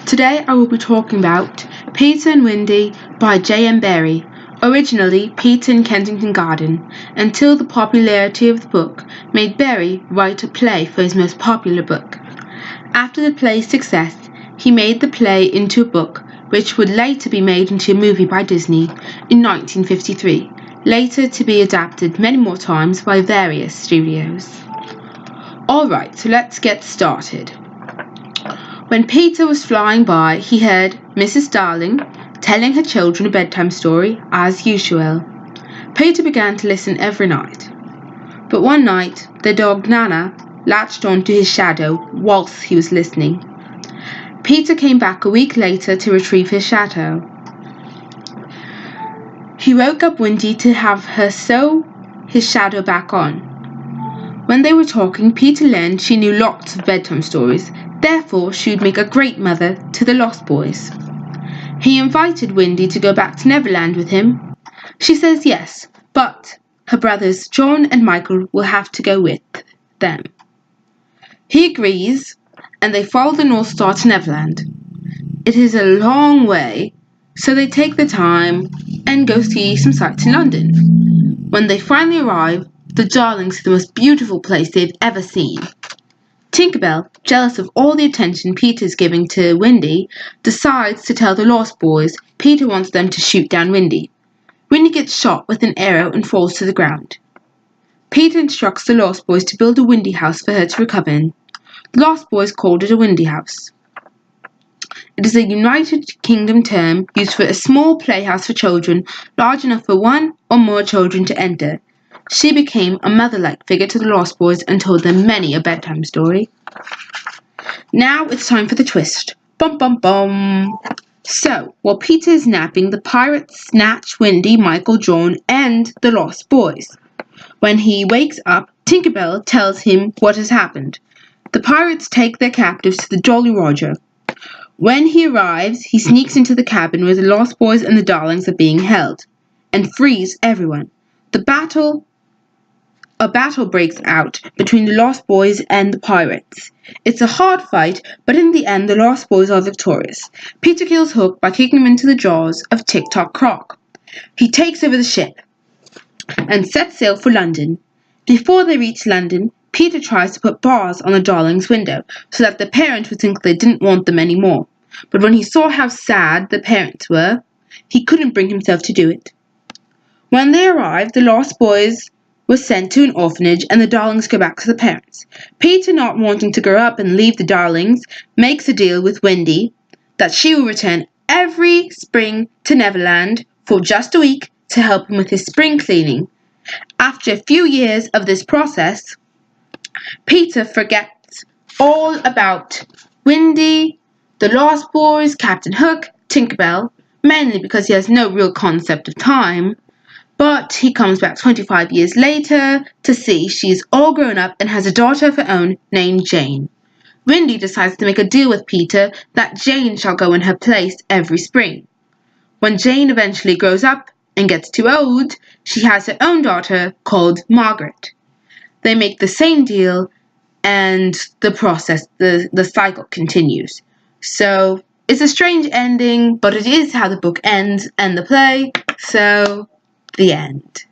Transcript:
Today I will be talking about Peter and Wendy by J.M. Barrie, originally Peter in Kensington Garden, until the popularity of the book made Barrie write a play for his most popular book. After the play's success, he made the play into a book which would later be made into a movie by Disney in 1953, later to be adapted many more times by various studios. Alright, so let's get started. When Peter was flying by, he heard Mrs. Darling telling her children a bedtime story, as usual. Peter began to listen every night. But one night, the dog Nana latched onto his shadow whilst he was listening. Peter came back a week later to retrieve his shadow. He woke up Wendy to have her sew his shadow back on. When they were talking, Peter learned she knew lots of bedtime stories. Therefore, she would make a great mother to the Lost Boys. He invited Wendy to go back to Neverland with him. She says yes, but her brothers John and Michael will have to go with them. He agrees, and they follow the North Star to Neverland. It is a long way, so they take the time and go see some sights in London. When they finally arrive, the Darlings see the most beautiful place they've ever seen. Tinkerbell, jealous of all the attention Peter's giving to Wendy, decides to tell the Lost Boys Peter wants them to shoot down Wendy. Wendy gets shot with an arrow and falls to the ground. Peter instructs the Lost Boys to build a windy house for her to recover in. The Lost Boys called it a windy house. It is a United Kingdom term used for a small playhouse for children large enough for one or more children to enter. She became a mother-like figure to the Lost Boys and told them many a bedtime story. Now it's time for the twist. Bum bum bum. So, while Peter is napping, the pirates snatch Wendy, Michael, John, and the Lost Boys. When he wakes up, Tinkerbell tells him what has happened. The pirates take their captives to the Jolly Roger. When he arrives, he sneaks into the cabin where the Lost Boys and the Darlings are being held, and frees everyone. A battle breaks out between the Lost Boys and the pirates. It's a hard fight, but in the end the Lost Boys are victorious. Peter kills Hook by kicking him into the jaws of Tick-Tock Croc. He takes over the ship and sets sail for London. Before they reach London, Peter tries to put bars on the Darlings' window so that the parents would think they didn't want them anymore. But when he saw how sad the parents were, he couldn't bring himself to do it. When they arrived, the Lost Boys were sent to an orphanage and the Darlings go back to the parents. Peter, not wanting to grow up and leave the Darlings, makes a deal with Wendy that she will return every spring to Neverland for just a week to help him with his spring cleaning. After a few years of this process, Peter forgets all about Wendy, the Lost Boys, Captain Hook, Tinkerbell, mainly because he has no real concept of time. But he comes back 25 years later to see she's all grown up and has a daughter of her own named Jane. Wendy decides to make a deal with Peter that Jane shall go in her place every spring. When Jane eventually grows up and gets too old, she has her own daughter called Margaret. They make the same deal and the cycle continues. So it's a strange ending, but it is how the book ends and the play, so the end.